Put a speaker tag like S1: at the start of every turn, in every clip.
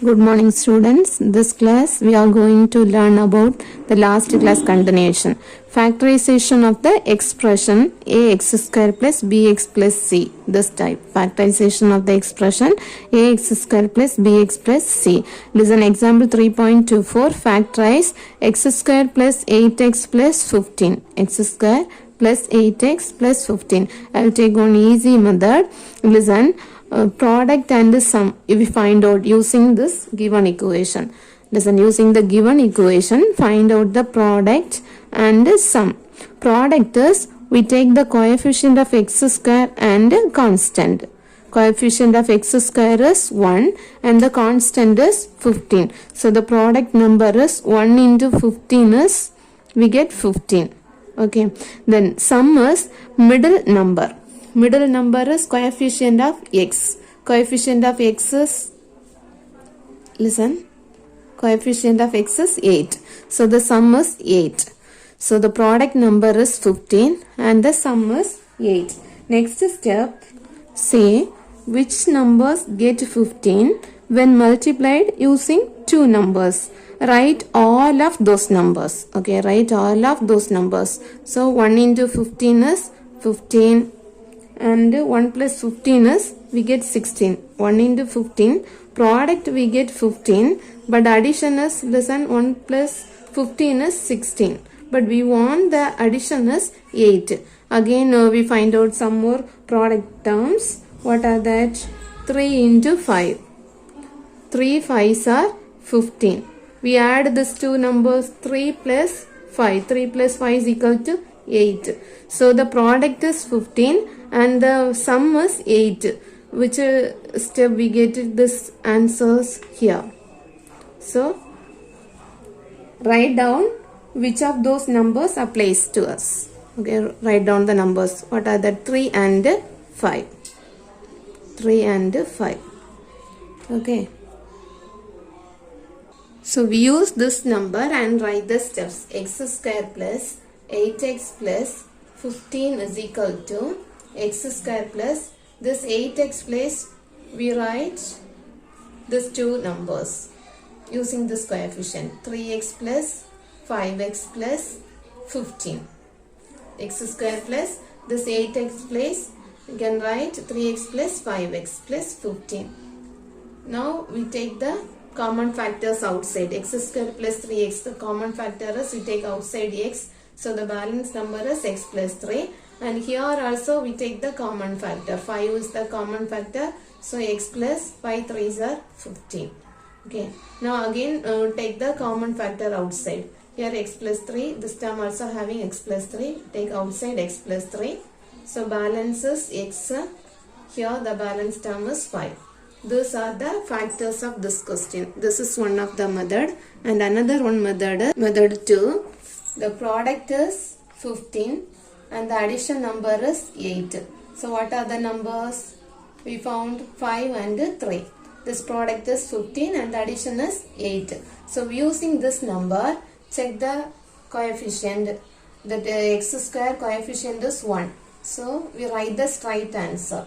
S1: Good morning students. This class we are going to learn about the last class continuation. Factorization of the expression ax square plus bx plus c. This type. Factorization of the expression ax square plus bx plus c. Listen example 3.24. Factorize x square plus 8x plus 15. X square plus 8x plus 15. I will take one easy method. Listen. Product and the sum if we find out using this given equation. Listen, using the given equation find out the product and the sum. Product is we take the coefficient of x square and constant. Coefficient of x square is 1 and the constant is 15. So the product number is 1 into 15 is we get 15. Okay. Then sum is middle number. Middle number is coefficient of x. Coefficient of x is, listen, coefficient of x is 8. So the sum is 8. So the product number is 15 and the sum is 8. Next step, say which numbers get 15 when multiplied using two numbers. Write all of those numbers. Okay, write all of those numbers. So 1 into 15 is 15. And 1 plus 15 is we get 16. 1 into 15 product we get 15, but addition is, listen, 1 plus 15 is 16, but we want the addition is 8. Again we find out some more product terms. What are that? 3 into 5. 3 5s are 15. We add these two numbers, 3 plus 5. 3 plus 5 is equal to 8. So the product is 15 and the sum is 8. Which step we get this answers here. So write down which of those numbers applies to us. Okay, write down the numbers. What are the 3 and 5? 3 and 5. Okay. So we use this number and write the steps. X square plus 8x plus 15 is equal to x square plus this 8x place we write these two numbers using this coefficient 3x plus 5x plus 15. X square plus this 8x place you can write 3x plus 5x plus 15. Now we take the common factors outside. X square plus 3x, the common factor is we take outside x. So the balance number is x plus 3. And here also we take the common factor. 5 is the common factor. So x plus 5 3s are 15. Okay. Now again take the common factor outside. Here x plus 3. This term also having x plus 3. Take outside x plus 3. So balance is x. Here the balance term is 5. These are the factors of this question. This is one of the method. And another one method is method 2. The product is 15 and the addition number is 8. So what are the numbers? We found 5 and 3. This product is 15 and the addition is 8. So using this number, check the coefficient. The x square coefficient is 1. So we write the straight answer.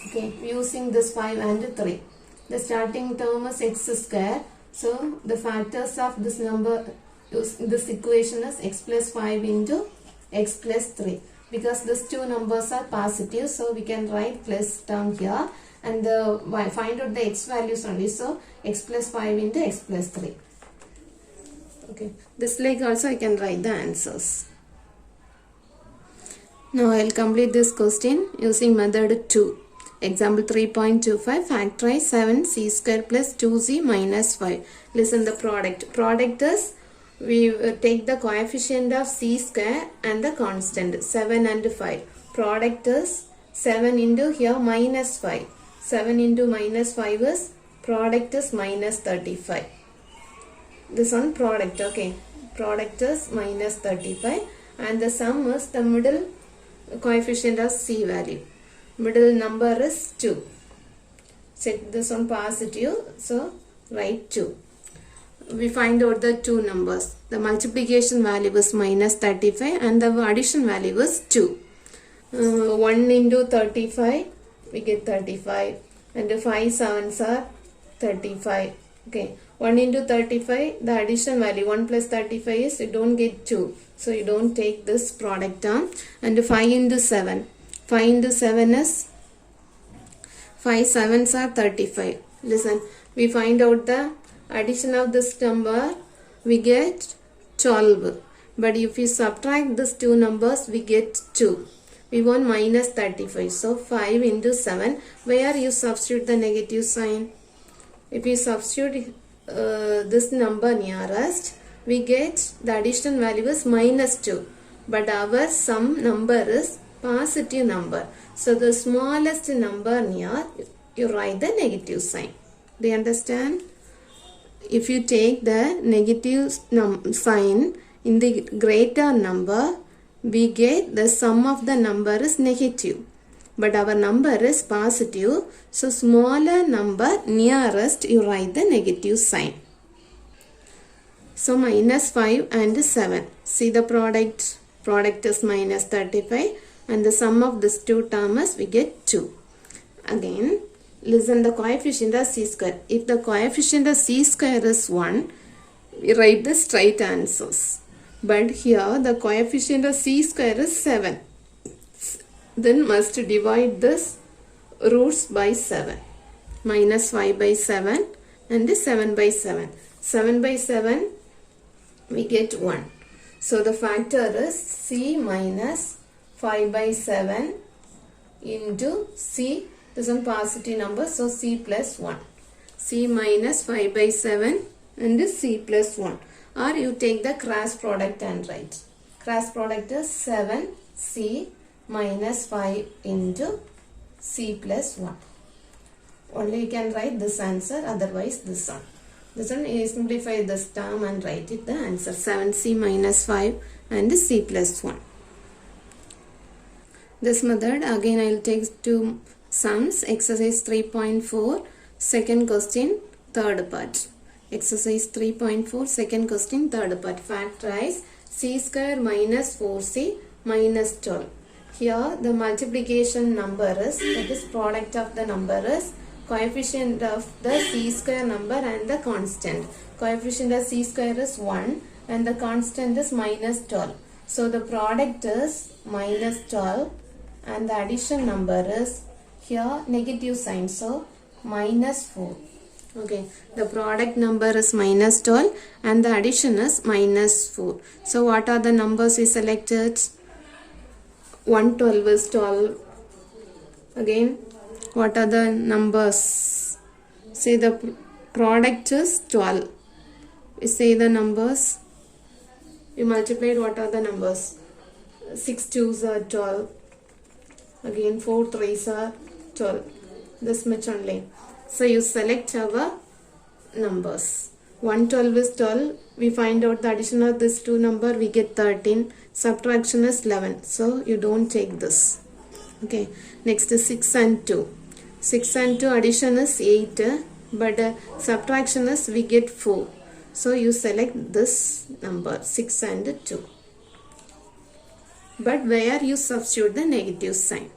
S1: Okay, using this 5 and 3. The starting term is x square. So the factors of this number, this equation is x plus 5 into x plus 3. Because these two numbers are positive, so we can write plus term here. And find out the x values only. So x plus 5 into x plus 3. Okay, this like also I can write the answers. Now I will complete this question using method 2. Example 3.25, factorize 7c square plus 2z minus 5. Listen the product. Product is, we take the coefficient of c square and the constant 7 and 5. Product is 7 into here minus 5. 7 into minus 5 is, product is minus 35. This one product, okay. Product is minus 35 and the sum is the middle coefficient of c value. Middle number is 2. Check this one positive, so write 2. We find out the two numbers. The multiplication value is minus 35 and the addition value is 2. 1 into 35, we get 35 and the 5 sevens are 35. Okay, 1 into 35, the addition value 1 plus 35 is you don't get 2. So you don't take this product term. And 5 into 7. 5 into 7 is 5 sevens are 35. Listen, we find out the addition of this number, we get 12. But if you subtract these two numbers, we get 2. We want minus 35. So 5 into 7. Where you substitute the negative sign? If you substitute this number nearest, we get the addition value is minus 2. But our sum number is positive number. So the smallest number near, you write the negative sign. Do you understand? If you take the negative sign in the greater number, we get the sum of the number is negative. But our number is positive. So smaller number nearest, you write the negative sign. So minus 5 and 7. See the product. Product is minus 35. And the sum of these two terms, we get 2. Again, listen the coefficient of c square. If the coefficient of c square is 1, we write the straight answers. But here the coefficient of c square is 7. Then must divide this roots by 7. Minus 5 by 7 and 7 by 7. 7 by 7 we get 1. So the factor is c minus 5 by 7 into c. This is a positive number, so c plus 1. C minus 5 by 7 and c plus 1. Or you take the cross product and write. Cross product is 7c minus 5 into c plus 1. Only you can write this answer, otherwise this one. This one you simplify this term and write it the answer. 7c minus 5 and c plus 1. This method again I will take two sums. Exercise 3.4 second question third part. Exercise 3.4 second question third part. Factorize c square minus 4c minus 12. Here the multiplication number is, that is product of the number is coefficient of the c square number and the constant. Coefficient of c square is 1 and the constant is minus 12. So the product is minus 12 and the addition number is here negative sign, so minus 4. Okay, the product number is minus 12 and the addition is minus 4. So what are the numbers we selected? 112 is 12. Again, what are the numbers? Say the product is 12. We say the numbers. You multiplied, what are the numbers? 6 2s are 12. Again 4 3s are 12. This much only. So you select our numbers. 112 is 12. We find out the addition of this two number, we get 13. Subtraction is 11. So you don't take this. Okay. Next is 6 and 2. 6 and 2 addition is 8. But subtraction is we get 4. So you select this number 6 and 2. But where you substitute the negative sign?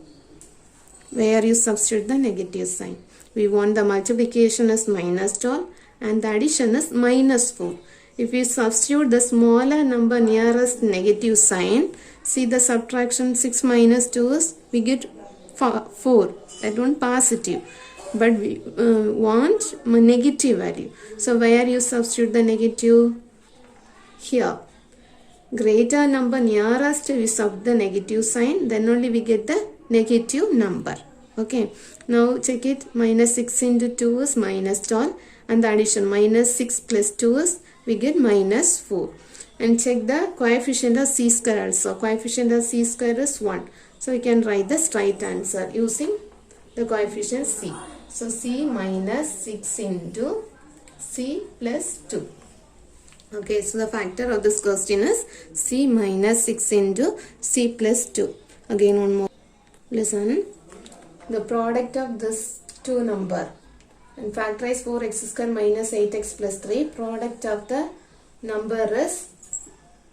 S1: Where you substitute the negative sign? We want the multiplication is minus 12 and the addition is minus 4. If we substitute the smaller number nearest negative sign, see the subtraction 6 minus 2 is, we get 4. That one positive. But we want negative value. So where you substitute the negative? Here. Greater number nearest we substitute the negative sign, then only we get the negative number. Okay. Now check it. Minus 6 into 2 is minus 12. And the addition minus 6 plus 2 is we get minus 4. And check the coefficient of c square also. Coefficient of c square is 1. So we can write the straight answer using the coefficient c. So c minus 6 into c plus 2. Okay, so the factor of this question is c minus 6 into c plus 2. Again one more. Listen. The product of this two number. And factorize 4x square minus 8x plus 3. Product of the number is,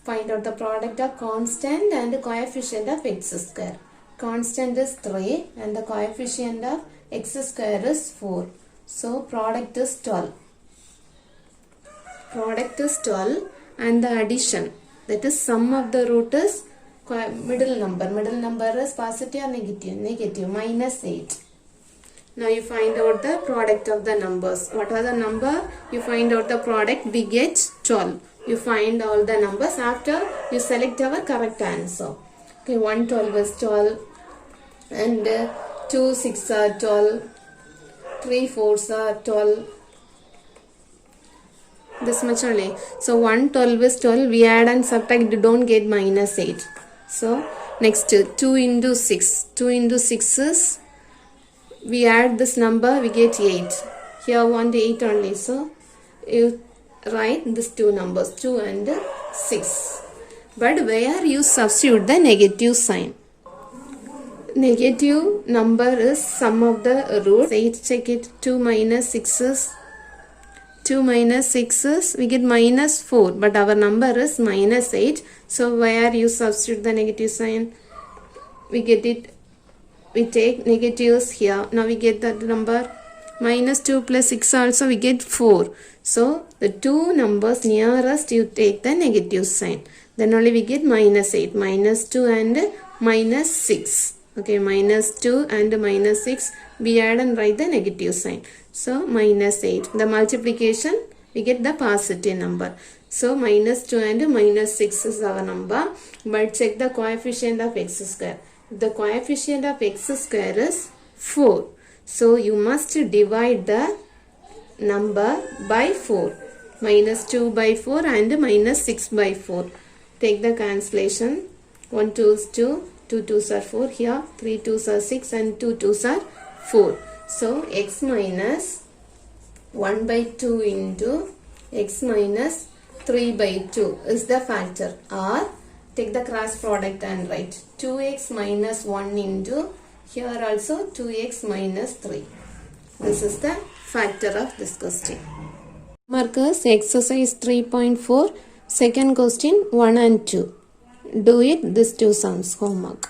S1: find out the product of constant and coefficient of x square. Constant is 3 and the coefficient of x square is 4. So product is 12. product is 12 and the addition, that is sum of the root is middle number is positive or negative, minus 8. Now you find out the product of the numbers. What are the number? You find out the product, we get 12. You find all the numbers after you select our correct answer. Okay, 1 12 is 12 and 2 6 are 12, 3 4s are 12. This much only. So 1 12 is 12. We add and subtract, don't get minus 8. So next 2 into 6. 2 into 6 is, we add this number, we get 8. Here I want 8 only. So you write these two numbers, 2 and 6. But where you substitute the negative sign. Negative number is sum of the roots. 8, check it. 2 minus 6 is, 2 minus 6 is, we get minus 4. But our number is minus 8. So where you substitute the negative sign, we get it. We take negatives here. Now we get that number. Minus 2 plus 6 also we get 4. So the two numbers nearest you take the negative sign. Then only we get minus 8. Minus 2 and minus 6. Okay, minus 2 and minus 6. We add and write the negative sign. So minus 8. The multiplication, we get the positive number. So minus 2 and minus 6 is our number. But check the coefficient of x square. The coefficient of x square is 4. So you must divide the number by 4. Minus 2 by 4 and minus 6 by 4. Take the cancellation. 1 2 is 2. 2 2s are 4 here. 3 2s are 6 and 2 2s are 4. So x minus 1 by 2 into x minus 3 by 2 is the factor. Or take the cross product and write 2x minus 1 into, here also 2x minus 3. This is the factor of this question. Markers exercise 3.4, second question 1 and 2. Do it, these two sums, homework.